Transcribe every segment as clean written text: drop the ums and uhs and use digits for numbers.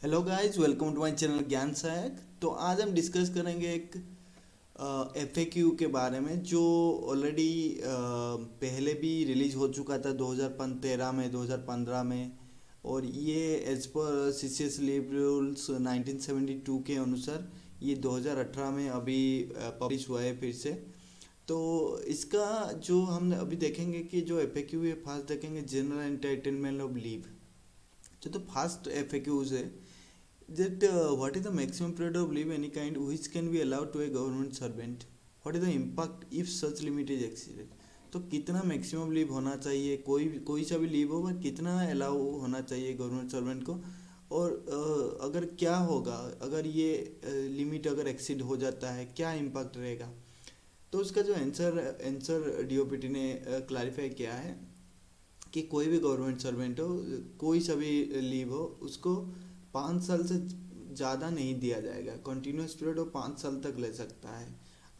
Hello guys, welcome to my channel Gyan Sahayak. तो आज हम डिस्कस करेंगे एक एफएक्यू के बारे में जो ऑलरेडी पहले भी रिलीज हो चुका था 2013 में, 2015 में। और ये as per CCS leave rules 1972 के अनुसार ये 2018 में अभी पब्लिश हुआ है फिर से। तो इसका जो हम अभी देखेंगे कि जो एफएक्यू है, फर्स्ट देखेंगे जनरल एंटरटेनमेंट ऑफ लीव। तो फर्स्ट एफएक्यूज है that what is the maximum period of leave any kind which can be allowed to a government servant? What is the impact if such limit is exceeded? तो कितना maximum leave होना चाहिए, कोई सा भी leave हो, पर कितना अलाउ होना चाहिए गवर्नमेंट सर्वेंट को। और अगर क्या होगा अगर ये लिमिट अगर एक्सीड हो जाता है, क्या इम्पैक्ट रहेगा। तो उसका जो आंसर डीओपीटी ने क्लैरिफाई किया है कि कोई भी गवर्नमेंट सर्वेंट हो, कोई सा भी लीव हो, उसको 5 साल से ज़्यादा नहीं दिया जाएगा। कंटिन्यूस पीरियड वो 5 साल तक ले सकता है।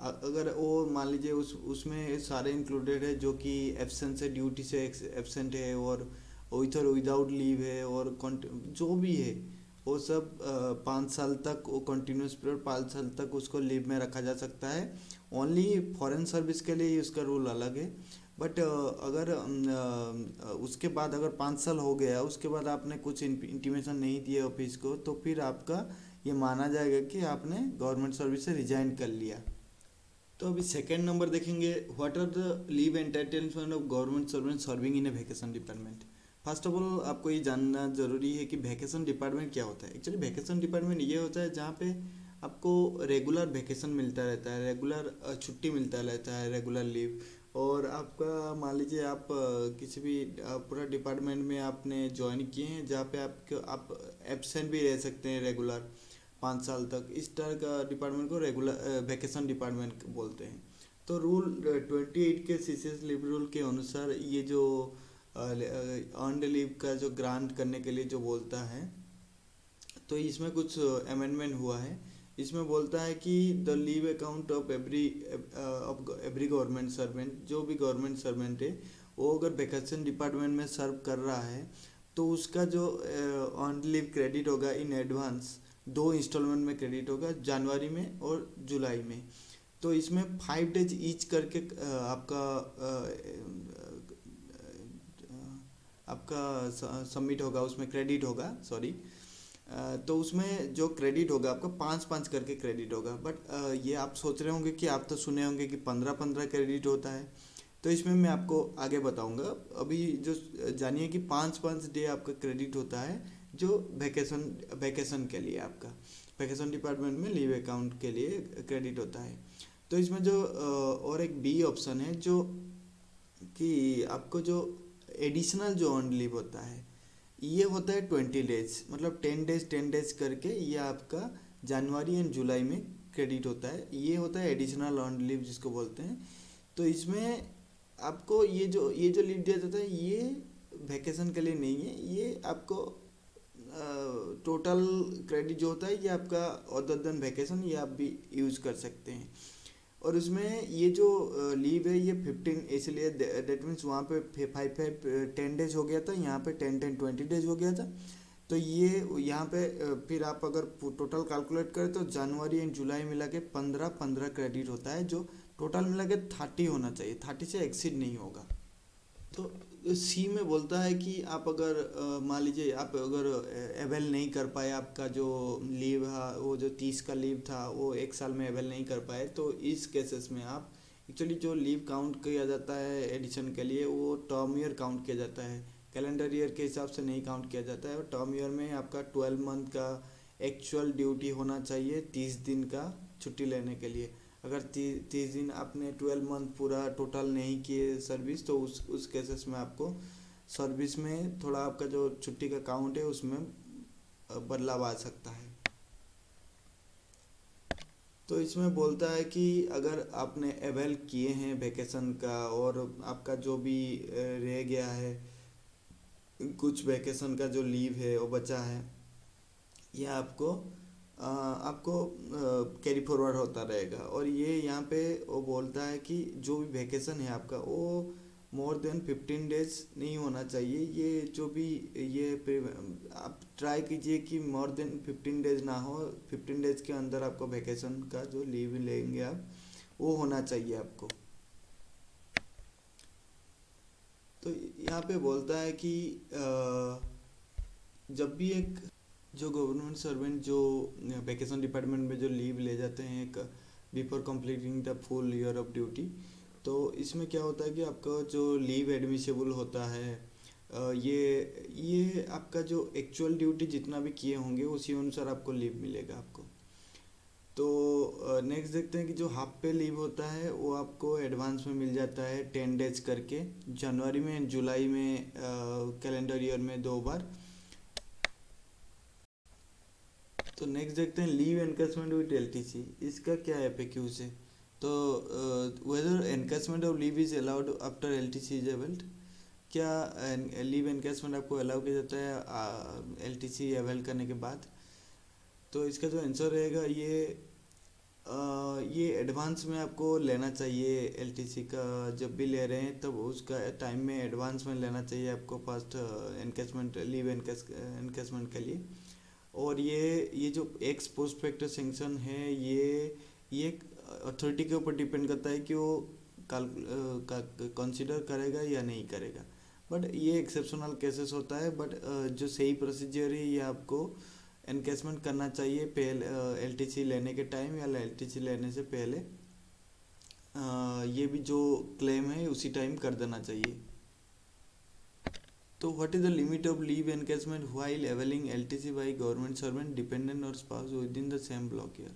अगर वो मान लीजिए उसमें सारे इंक्लूडेड है जो कि एब्सेंस है, ड्यूटी से एब्सेंट है, और विथ और विदाउट लीव है, और जो भी है वो सब 5 साल तक, वो कंटिन्यूस पीरियड 5 साल तक उसको लीव में रखा जा सकता है। ओनली फॉरेन सर्विस के लिए उसका रूल अलग है। बट अगर उसके बाद अगर 5 साल हो गया, उसके बाद आपने कुछ इंटीमेशन नहीं दिया ऑफिस को, तो फिर आपका ये माना जाएगा कि आपने गवर्नमेंट सर्विस से रिजाइन कर लिया। तो अभी सेकेंड नंबर देखेंगे, what are the leave entitlement of government servant serving in a vacation department. First of all आपको ये जानना जरूरी है कि वैकेशन डिपार्टमेंट क्या होता है। एक्चुअली वैकेशन डिपार्टमेंट ये होता है जहाँ पे आपको रेगुलर वैकेशन मिलता रहता है, रेगुलर छुट्टी मिलता रहता है, रेगुलर लीव। और आपका मान लीजिए आप किसी भी पूरा डिपार्टमेंट में आपने ज्वाइन किए हैं जहाँ पे आप एब्सेंट भी रह सकते हैं रेगुलर 5 साल तक। इस तरह का डिपार्टमेंट को रेगुलर वैकेशन डिपार्टमेंट बोलते हैं। तो रूल 28 के सीसीएस लीव रूल के अनुसार ये जो अर्नड लीव का जो ग्रांट करने के लिए जो बोलता है, तो इसमें कुछ अमेंडमेंट हुआ है। इसमें बोलता है कि the leave account of every government servant, जो भी गवर्नमेंट सर्वेंट है वो अगर वैकेशन डिपार्टमेंट में सर्व कर रहा है, तो उसका जो अर्न लीव क्रेडिट होगा इन एडवांस 2 इंस्टॉलमेंट में क्रेडिट होगा, जनवरी में और जुलाई में। तो इसमें 5 डेज ईच करके आपका सबमिट होगा, उसमें क्रेडिट होगा, सॉरी। तो उसमें जो क्रेडिट होगा आपका 5-5 करके क्रेडिट होगा। बट ये आप सोच रहे होंगे कि आप तो सुने होंगे कि 15-15 क्रेडिट होता है। तो इसमें मैं आपको आगे बताऊंगा। अभी जो जानिए कि 5-5 डे आपका क्रेडिट होता है जो वैकेशन के लिए, आपका वैकेशन डिपार्टमेंट में लीव अकाउंट के लिए क्रेडिट होता है। तो इसमें जो और एक बी ऑप्शन है जो कि आपको जो एडिशनल जो अर्न लीव होता है, ये होता है 20 डेज, मतलब 10 डेज करके ये आपका जनवरी एंड जुलाई में क्रेडिट होता है। ये होता है एडिशनल अर्न लीव जिसको बोलते हैं। तो इसमें आपको ये जो लीव दिया जाता है ये वैकेशन के लिए नहीं है, ये आपको टोटल क्रेडिट जो होता है ये आपका अदर देन वैकेशन ये आप भी यूज कर सकते हैं। और उसमें ये जो लीव है ये 15, इसलिए दैट मीन्स वहाँ पे 5-5-10 डेज हो गया था, यहाँ पे 10-10-20 डेज हो गया था। तो ये यहाँ पे फिर आप अगर टोटल कैलकुलेट करें तो जनवरी एंड जुलाई मिला के 15-15 क्रेडिट होता है, जो टोटल मिला के 30 होना चाहिए, 30 से एक्सीड नहीं होगा। तो सी में बोलता है कि आप अगर मान लीजिए आप अगर अवेल नहीं कर पाए, आपका जो लीव है वो जो 30 का लीव था वो 1 साल में अवेल नहीं कर पाए, तो इस केसेस में आप एक्चुअली जो लीव काउंट किया जाता है एडिशन के लिए वो टर्म ईयर काउंट किया जाता है, कैलेंडर ईयर के हिसाब से नहीं काउंट किया जाता है। और टर्म ईयर में आपका 12 मंथ का एक्चुअल ड्यूटी होना चाहिए 30 दिन का छुट्टी लेने के लिए। अगर 30 दिन आपने 12 मंथ पूरा टोटल नहीं किए सर्विस, तो उस केसेस में आपको सर्विस में थोड़ा आपका जो छुट्टी का काउंट है उसमें बदलाव आ सकता है। तो इसमें बोलता है कि अगर आपने अवेल किए हैं वैकेशन का और आपका जो भी रह गया है, कुछ वैकेशन का जो लीव है वो बचा है, यह आपको कैरी फॉरवर्ड होता रहेगा। और ये यहाँ पे वो बोलता है कि जो भी वैकेशन है आपका वो मोर देन 15 डेज नहीं होना चाहिए। ये जो भी ये आप ट्राई कीजिए कि मोर देन 15 डेज ना हो। 15 डेज के अंदर आपको वैकेशन का जो लीव लेंगे आप वो होना चाहिए आपको। तो यहाँ पे बोलता है कि जब भी एक जो गवर्नमेंट सर्वेंट जो वैकेशन डिपार्टमेंट में जो लीव ले जाते हैं एक before completing the full year of duty, तो इसमें क्या होता है कि आपका जो लीव एडमिसेबल होता है ये आपका जो एक्चुअल ड्यूटी जितना भी किए होंगे उसी अनुसार आपको लीव मिलेगा आपको। तो नेक्स्ट देखते हैं कि जो हाफ पे लीव होता है वो आपको एडवांस में मिल जाता है 10 डेज करके, जनवरी में जुलाई में कैलेंडर ईयर में 2 बार। तो नेक्स्ट देखते हैं लीव एनकैशमेंट विद एलटीसी, इसका क्या है एफएक्यू से। तो whether encashment of leave is allowed after LTC is availed, क्या लीव एनकैशमेंट आपको अलाउ किया जाता है एलटीसी अवेल करने के बाद। तो इसका जो आंसर रहेगा ये एडवांस में आपको लेना चाहिए एलटीसी का। जब भी ले रहे हैं तब उसका टाइम में एडवांस में लेना चाहिए आपको फर्स्ट एनकैशमेंट लीव एनकैशमेंट के लिए। और ये जो एक्स पोस्ट फैक्टर सेंक्शन है ये अथॉरिटी के ऊपर डिपेंड करता है कि वो कंसिडर करेगा या नहीं करेगा। बट ये एक्सेप्शनल केसेस होता है, बट जो सही प्रोसीजर है ये आपको एनकैशमेंट करना चाहिए पहले एलटीसी लेने के टाइम या एलटीसी लेने से पहले। ये भी जो क्लेम है उसी टाइम कर देना चाहिए। तो what is the limit of leave encashment while availing LTC by government servant dependent और spouse within the same block year.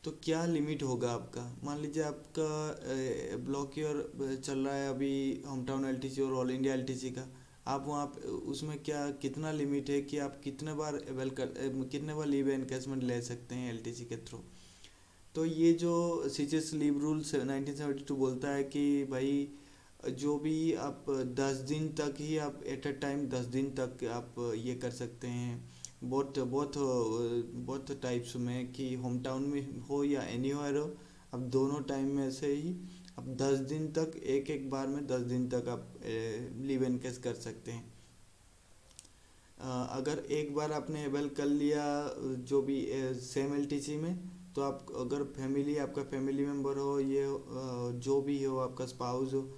तो क्या लिमिट होगा आपका, मान लीजिए आपका ब्लॉक ईयर चल रहा है अभी होम टाउन एलटीसी और ऑल इंडिया एलटीसी का, आप वहाँ उसमें क्या कितना लिमिट है कि आप कितने बार कितने बार लीव एनकैशमेंट ले सकते हैं एलटीसी के थ्रू। तो ये जो सीजीएस लीव रूल 1972 बोलता है कि भाई जो भी आप 10 दिन तक ही आप एट अ टाइम 10 दिन तक आप ये कर सकते हैं, बहुत टाइप्स में कि होम टाउन में हो या एनीवेयर हो, आप दोनों टाइम में से ही आप 10 दिन तक एक बार में 10 दिन तक आप लीव एनकैश कर सकते हैं। अगर एक बार आपने अवेल कर लिया जो भी सेम एलटीसी में, तो आप अगर आपका फैमिली मेम्बर हो, ये जो भी हो आपका स्पाउस हो,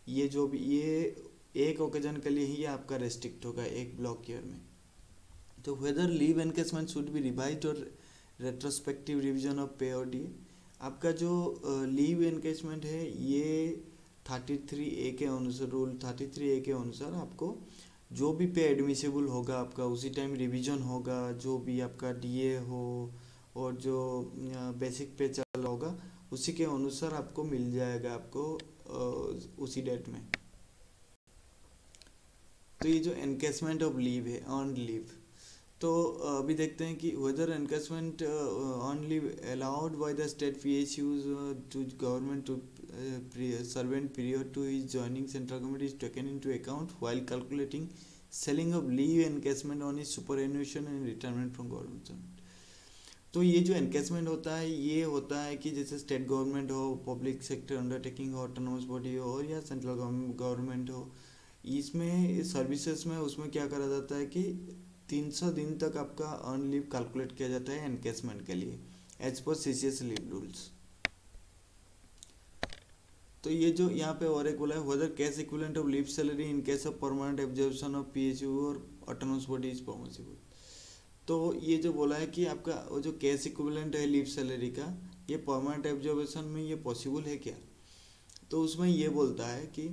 ये जो भी ये एक ओकेजन के लिए ही आपका रेस्ट्रिक्ट होगा एक ब्लॉक ईयर में। तो whether leave encashment should be revised और रेट्रोस्पेक्टिव रिवीजन ऑफ पे और डी, आपका जो लीव एनकैशमेंट है ये 33A के अनुसार रूल 33A के अनुसार आपको जो भी पे एडमिसेबल होगा आपका उसी टाइम रिवीजन होगा, जो भी आपका डीए हो और जो बेसिक पे चल रहा होगा उसी के अनुसार आपको मिल जाएगा आपको उसी डेट में। तो ये जो एनकैशमेंट ऑफ लीव है अर्न लीव, तो अभी देखते हैं कि whether encashment earn leave allowed by the state PSUs to government to servant period to his joining central government is taken into account while calculating ceiling of leave encashment on his superannuation and retirement from government. तो ये जो encashment होता है ये होता है कि जैसे स्टेट गवर्नमेंट हो, पब्लिक सेक्टर अंडरटेकिंग हो, ऑटोनोमस बॉडी हो और या सेंट्रल गवर्नमेंट हो, इसमें सर्विसेज में उसमें क्या करा जाता है कि 300 दिन तक आपका अर्न लीव कैलकुलेट किया जाता है एनकैशमेंट के लिए as per CCS leave rules. तो ये जो यहाँ पे और एक बोला है whether cash equivalent of leave salary in case of permanent absorption of PSU और ऑटोनोमस बॉडी इज परमिसिबल। तो ये जो बोला है कि आपका वो जो कैश इक्विवेलेंट है लीव सैलरी का, ये परमानेंट एब्जॉर्प्शन में ये पॉसिबल है क्या। तो उसमें ये बोलता है कि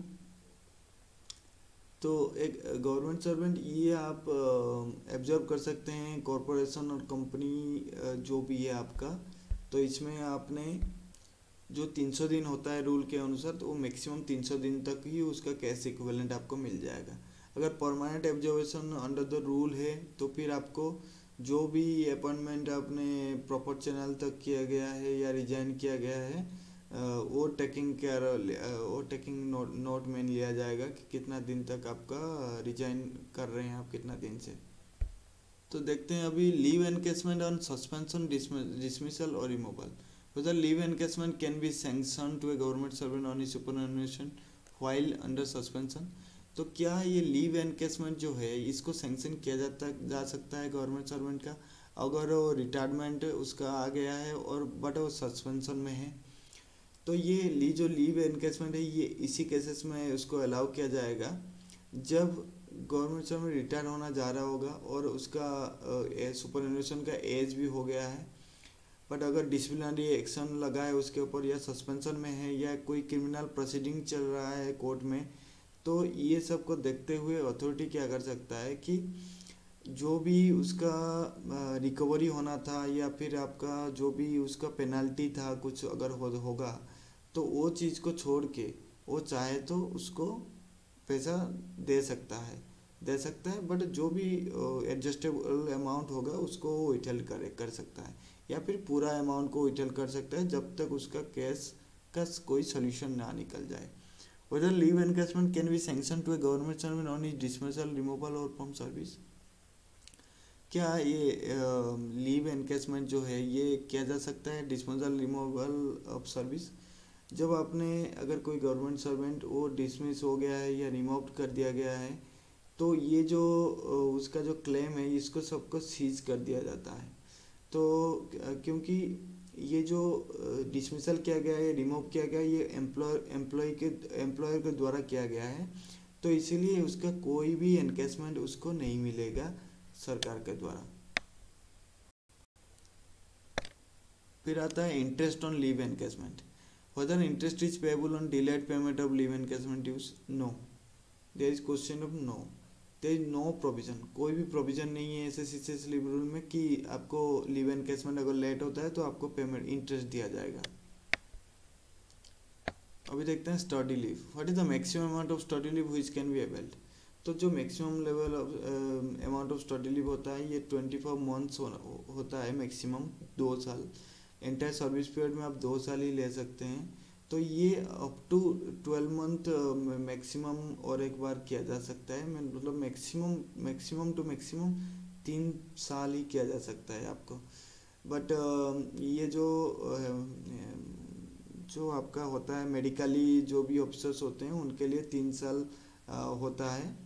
तो एक गवर्नमेंट सर्वेंट ये आप एब्जॉर्ब कर सकते हैं कॉरपोरेशन और कंपनी जो भी है आपका। तो इसमें आपने जो 300 दिन होता है रूल के अनुसार, तो वो मैक्सिमम 300 दिन तक ही उसका कैश इक्विवेलेंट आपको मिल जाएगा। अगर permanent absorption under the rule है तो फिर आपको जो भी अपॉइंटमेंट आपने प्रॉपर चैनल तक किया गया है या रिजाइन किया गया है वो टेकिंग नोट में लिया जाएगा कि कितना दिन तक आपका रिजाइन कर रहे हैं आप, कितना दिन से। तो देखते हैं अभी leave encashment on suspension dismissal और removal. Whether leave encashment can be sanctioned to a government servant on his superannuation while under suspension. तो क्या ये लीव एनकेसमेंट जो है इसको सैंक्शन किया जा सकता है गवर्नमेंट सर्वेंट का, अगर वो रिटायरमेंट उसका आ गया है और बट वो सस्पेंशन में है। तो ये जो लीव एनकेसमेंट है ये इसी केसेस में उसको अलाउ किया जाएगा जब गवर्नमेंट सर्वेंट रिटायर होना जा रहा होगा और उसका सुपरएनुएशन का एज भी हो गया है, बट अगर डिसिप्लिनरी एक्शन लगा है उसके ऊपर या सस्पेंशन में है या कोई क्रिमिनल प्रोसीडिंग चल रहा है कोर्ट में, तो ये सब को देखते हुए अथॉरिटी क्या कर सकता है कि जो भी उसका रिकवरी होना था या फिर आपका जो भी उसका पेनल्टी था कुछ अगर होगा, तो वो चीज़ को छोड़ के वो चाहे तो उसको पैसा दे सकता है, बट जो भी एडजस्टेबल अमाउंट होगा उसको वो विथहेल्ड कर सकता है या फिर पूरा अमाउंट को विथहेल्ड कर सकता है जब तक उसका केस का कोई सोल्यूशन ना निकल जाए। Whether leave encashment can be sanctioned to a government servant on his dismissal, removal or from service। क्या ये लीव एनकेसमेंट जो है ये किया जा सकता है डिसमिसल रिमूवल ऑफ सर्विस। जब आपने अगर कोई गवर्नमेंट सर्वेंट वो डिसमिस हो गया है या रिमूव कर दिया गया है, तो ये जो उसका जो क्लेम है इसको सबको सीज कर दिया जाता है। तो क्योंकि ये जो डिसमिसल किया गया है, रिमूव किया गया है, ये एम्प्लॉयर के द्वारा किया गया है, तो इसीलिए उसका कोई भी एनकेसमेंट उसको नहीं मिलेगा सरकार के द्वारा। फिर आता है interest on leave encashment. Whether interest is payable on delayed payment of leave encashment dues? No. There is question of no. There is no provision. कोई भी प्रोविजन नहीं है SSC लीव रूल में कि आपको लीव एनकेसमेंट अगर late होता है तो आपको पेमेंट इंटरेस्ट दिया जाएगा। अभी देखते हैं study leave. What is the maximum amount of study leave which can be availed. तो जो maximum level of amount of study leave होता है ये 24 मंथ्स होता है मैक्सिमम, 2 साल। एंटायर सर्विस पीरियड में आप 2 साल ही ले सकते हैं। तो ये अप टू 12 मंथ मैक्सिमम और एक बार किया जा सकता है, मतलब मैक्सिमम टू मैक्सिमम 3 साल ही किया जा सकता है आपको। बट ये जो आपका होता है मेडिकली जो भी ऑफिसर्स होते हैं उनके लिए 3 साल होता है,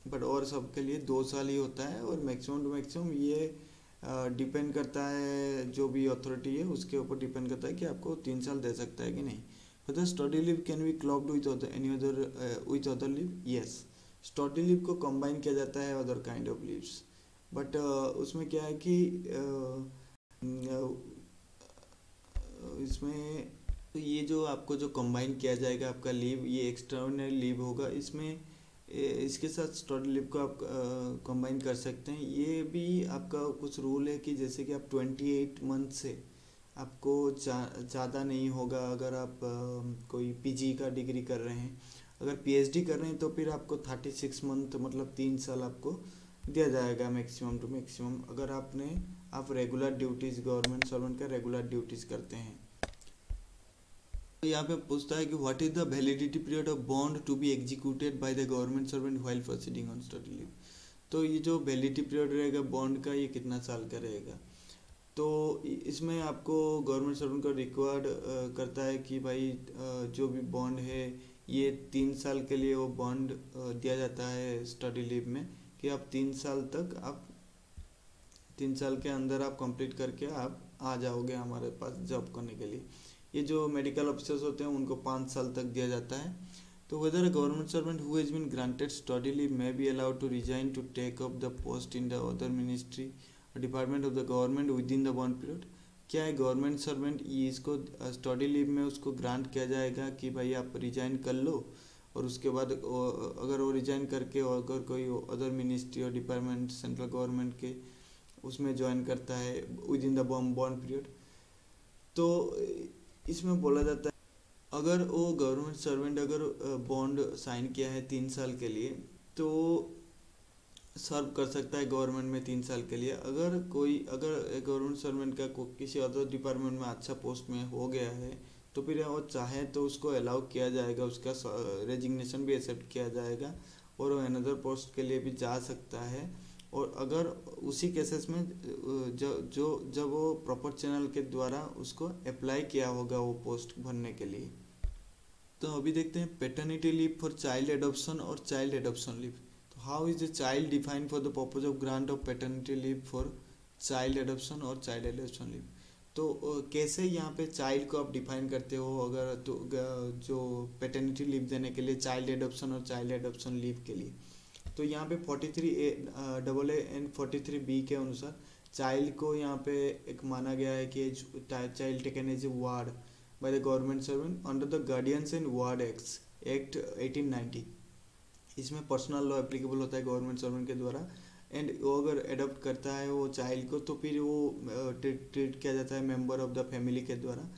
बट और सबके लिए 2 साल ही होता है। और मैक्सिमम टू मैक्सिमम ये डिपेंड करता है जो भी अथॉरिटी है उसके ऊपर डिपेंड करता है कि आपको 3 साल दे सकता है कि नहीं। whether study leave can be clogged with other leave. Yes, study leave को कंबाइन किया जाता है other kind of leaves, but उसमें क्या है कि इसमें ये जो आपको जो कंबाइन किया जाएगा आपका लीव, ये एक्स्ट्राऑर्डिनरी लीव होगा, इसमें इसके साथ स्टडी लीव को आप कंबाइन कर सकते हैं। ये भी आपका कुछ रूल है कि जैसे कि आप 28 मंथ से आपको ज़्यादा नहीं होगा। अगर आप कोई पीजी का डिग्री कर रहे हैं, अगर पीएचडी कर रहे हैं तो फिर आपको 36 मंथ मतलब 3 साल आपको दिया जाएगा मैक्सिमम टू मैक्सिमम, अगर आप रेगुलर ड्यूटीज़ गवर्नमेंट सर्वेंट का रेगुलर ड्यूटीज़ करते हैं। यहाँ पे पूछता है कि what is the validity period of bond to be executed by the government servant while proceeding on study leave. तो ये जो वैलिडिटी पीरियड रहेगा बॉन्ड का ये कितना साल का रहेगा। तो इसमें आपको गवर्नमेंट सर्वेंट को रिक्वायर्ड करता है कि भाई जो भी बॉन्ड है ये 3 साल के लिए वो बॉन्ड दिया जाता है स्टडी लीव में, कि आप 3 साल तक आप 3 साल के अंदर आप कंप्लीट करके आप आ जाओगे हमारे पास जॉब करने के लिए। ये जो मेडिकल ऑफिसर्स होते हैं उनको 5 साल तक दिया जाता है। तो whether a government servant who has been granted study leave may be allowed to resign to take up the post in the other ministry department of the government within the bond period. क्या है government servant ये इसको study leave में उसको grant किया जाएगा कि भाई आप रिजाइन कर लो, और उसके बाद अगर वो रिजाइन करके अगर कोई अदर मिनिस्ट्री और डिपार्टमेंट सेंट्रल गवर्नमेंट के उसमें ज्वाइन करता है with in the bond period, तो इसमें बोला जाता है अगर वो गवर्नमेंट सर्वेंट अगर बॉन्ड साइन किया है 3 साल के लिए तो सर्व कर सकता है गवर्नमेंट में 3 साल के लिए। अगर गवर्नमेंट सर्वेंट का किसी अदर डिपार्टमेंट में अच्छा पोस्ट में हो गया है तो फिर वो चाहे तो उसको अलाउ किया जाएगा, उसका रेजिग्नेशन भी एक्सेप्ट किया जाएगा और वो अनदर पोस्ट के लिए भी जा सकता है। और अगर उसी केसेस में जब वो प्रॉपर चैनल के द्वारा उसको अप्लाई किया होगा वो पोस्ट भरने के लिए। तो अभी देखते हैं paternity leave for child adoption और चाइल्ड एडॉप्शन लीव। तो how is the child defined for the purpose of grant of paternity leave for child adoption और चाइल्ड एडॉप्शन लीव। तो कैसे यहाँ पे चाइल्ड को आप डिफाइन करते हो, अगर तो जो पैटर्निटी लीव देने के लिए चाइल्ड एडॉप्शन और चाइल्ड एडॉप्शन लीव के लिए। तो यहाँ पे 43A एंड 43B के अनुसार चाइल्ड को यहाँ पे एक माना गया है कि child taken as a ward by the government servant under the guardians and ward act 1890। इसमें पर्सनल लॉ एप्लीकेबल होता है गवर्नमेंट सर्वेंट के द्वारा। एंड वो अगर अडॉप्ट करता है वो चाइल्ड को, तो फिर वो ट्रीट किया जाता है मेंबर ऑफ द फैमिली के द्वारा।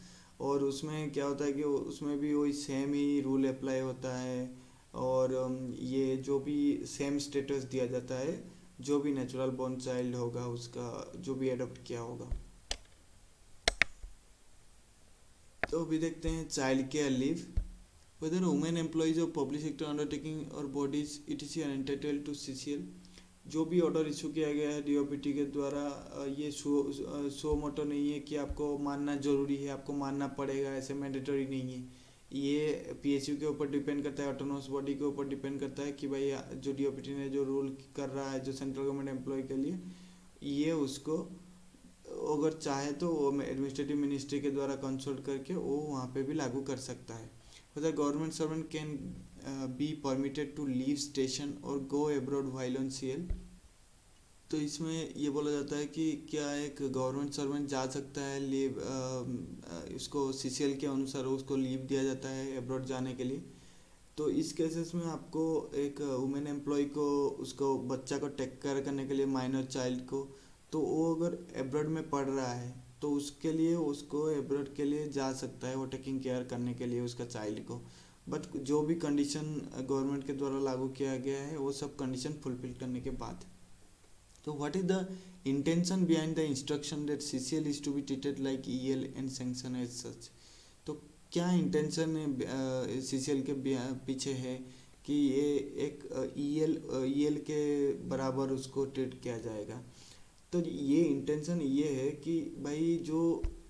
और उसमें क्या होता है कि उसमें भी वही सेम ही रूल अप्लाई होता है। और ये जो भी सेम स्टेटस दिया जाता है, जो भी नेचुरल बॉर्न चाइल्ड होगा उसका, जो भी अडॉप्ट किया होगा। तो अभी देखते हैं child care leave. Whether women employees of public sector undertaking और bodies etc are entitled to CCL. जो भी ऑर्डर इशू किया गया है डीओपीटी के द्वारा, ये सो मोटो नहीं है कि आपको मानना जरूरी है, आपको मानना पड़ेगा, ऐसे मैंडेटरी नहीं है। ये पीएसयू के ऊपर डिपेंड करता है, ऑटोनोमस बॉडी के ऊपर डिपेंड करता है कि भाई जो डीओपीटी ने जो रूल कर रहा है जो सेंट्रल गवर्नमेंट एम्प्लॉय के लिए, ये उसको अगर चाहे तो वो एडमिनिस्ट्रेटिव मिनिस्ट्री के द्वारा कंसल्ट करके वो वहाँ पे भी लागू कर सकता है। whether government servant can be permitted to leave station or go abroad while on CL। तो इसमें ये बोला जाता है कि क्या एक गवर्नमेंट सर्वेंट जा सकता है लीव, इसको सीसीएल के अनुसार उसको लीव दिया जाता है अब्रॉड जाने के लिए। तो इस केसेस में आपको एक वुमेन एम्प्लॉय को उसको बच्चा को टेक केयर करने के लिए, माइनर चाइल्ड को, तो वो अगर अब्रॉड में पढ़ रहा है तो उसके लिए उसको अब्रॉड के लिए जा सकता है वो टेकिंग केयर करने के लिए उसका चाइल्ड को। बट जो भी कंडीशन गवर्नमेंट के द्वारा लागू किया गया है वो सब कंडीशन फुलफिल करने के बाद। तो what is the intention behind the instruction that CCL is to be treated like EL and sanction as such. तो क्या इंटेंशन है सीसीएल के पीछे है कि ये एक ईएल के बराबर उसको ट्रीट किया जाएगा। तो ये इंटेंशन ये है कि भाई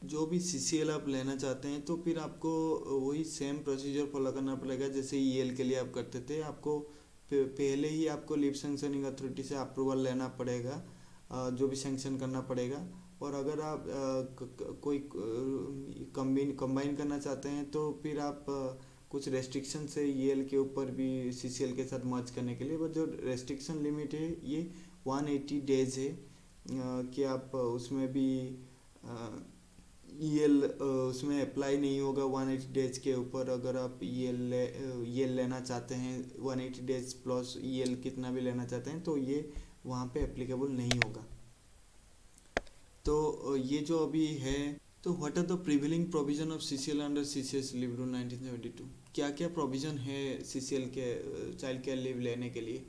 जो भी सीसीएल आप लेना चाहते हैं तो फिर आपको वही सेम प्रोसीजर फॉलो करना पड़ेगा जैसे ईएल के लिए आप करते थे। आपको पहले ही आपको लीव सैंक्शनिंग अथॉरिटी से अप्रूवल लेना पड़ेगा, जो भी सैंक्शन करना पड़ेगा। और अगर आप कोई कंबाइन करना चाहते हैं तो फिर आप कुछ रेस्ट्रिक्शन से ईएल के ऊपर भी सीसीएल के साथ मर्ज करने के लिए, बट जो रेस्ट्रिक्शन लिमिट है ये 180 डेज है कि आप उसमें भी ईएल उसमें अप्लाई नहीं होगा 180 डेज के ऊपर। अगर आप ईएल लेना चाहते हैं 180 डेज प्लस ईएल कितना भी लेना चाहते हैं तो ये वहाँ पे एप्लीकेबल नहीं होगा। तो ये जो अभी है, तो what are the prevailing provision of CCL under CCS leave rule 1972। क्या क्या प्रोविजन है सीसीएल के चाइल्ड केयर लीव लेने के लिए।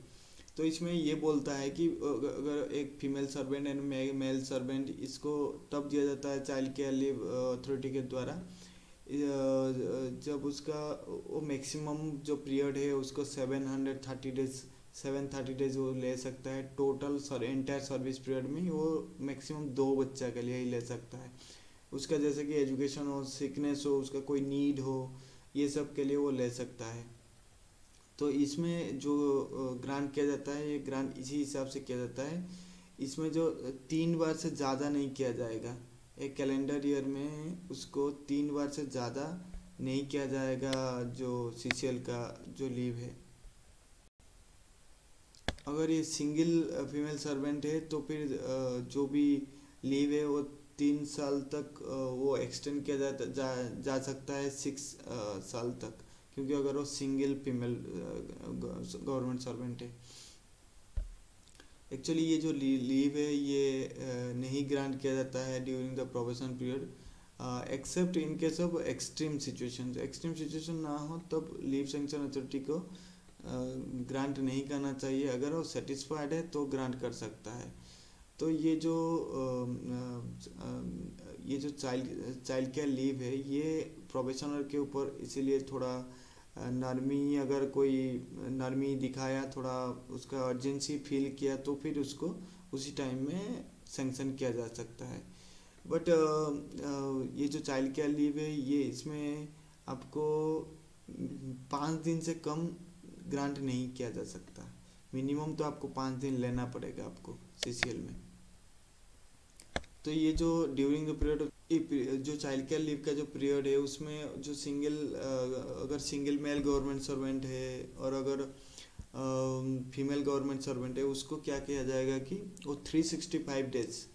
तो इसमें ये बोलता है कि अगर एक female servant and male servant, इसको तब दिया जाता है चाइल्ड केयर लीव अथॉरिटी के द्वारा जब उसका वो मैक्सिमम जो पीरियड है उसको 730 डेज वो ले सकता है टोटल एंटायर सर्विस पीरियड में। वो मैक्सिमम 2 बच्चा के लिए ही ले सकता है। उसका जैसे कि एजुकेशन हो, सिकनेस हो, उसका कोई नीड हो, ये सब के लिए वो ले सकता है। तो इसमें जो ग्रांट किया जाता है ये ग्रांट इसी हिसाब से किया जाता है। इसमें जो 3 बार से ज़्यादा नहीं किया जाएगा, एक कैलेंडर ईयर में उसको 3 बार से ज़्यादा नहीं किया जाएगा जो सीसीएल का जो लीव है। अगर ये सिंगल फीमेल सर्वेंट है तो फिर जो भी लीव है वो 3 साल तक वो एक्सटेंड किया जा सकता है 6 साल तक, क्योंकि अगर वो सिंगल फीमेल गवर्नमेंट सर्वेंट है। एक्चुअली ये जो लीव है ये नहीं ग्रांट किया जाता है during the probation period accept in case of extreme situation. Extreme situation ना हो तब लीव सैंक्शन अथॉरिटी को ग्रांट नहीं करना चाहिए। अगर वो सेटिस्फाइड है तो ग्रांट कर सकता है। तो ये जो चाइल्ड केयर लीव है ये प्रोबेशनर के ऊपर इसीलिए थोड़ा नरमी, अगर कोई नरमी दिखाया, थोड़ा उसका अर्जेंसी फील किया तो फिर उसको उसी टाइम में सैंक्शन किया जा सकता है। बट ये जो चाइल्ड केयर लीव है ये इसमें आपको 5 दिन से कम ग्रांट नहीं किया जा सकता। मिनिमम तो आपको 5 दिन लेना पड़ेगा आपको सीसीएल में। तो ये जो ड्यूरिंग द पीरियड जो चाइल्ड केयर लीव का जो पीरियड है उसमें जो अगर सिंगल मेल गवर्नमेंट सर्वेंट है और अगर फीमेल गवर्नमेंट सर्वेंट है उसको क्या किया जाएगा कि वो 365 डेज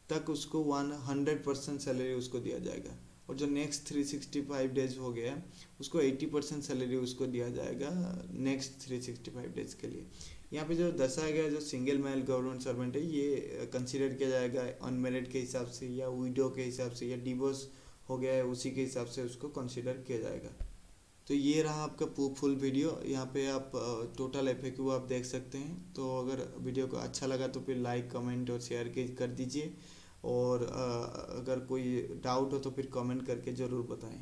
तक उसको 100% सैलरी उसको दिया जाएगा। और जो नेक्स्ट 365 डेज हो गया उसको 80% सैलरी उसको दिया जाएगा नेक्स्ट 365 डेज के लिए। यहाँ पे जो दर्शाया गया जो सिंगल मेल गवर्नमेंट सर्वेंट है ये कंसीडर किया जाएगा अनमेरिड के हिसाब से या विडो के हिसाब से या डिवोर्स हो गया है उसी के हिसाब से उसको कंसीडर किया जाएगा। तो ये रहा आपका फुल वीडियो। यहाँ पे आप टोटल एफएक्यू आप देख सकते हैं। तो अगर वीडियो को अच्छा लगा तो फिर लाइक कमेंट और शेयर कर दीजिए और अगर कोई डाउट हो तो फिर कमेंट करके ज़रूर बताएं।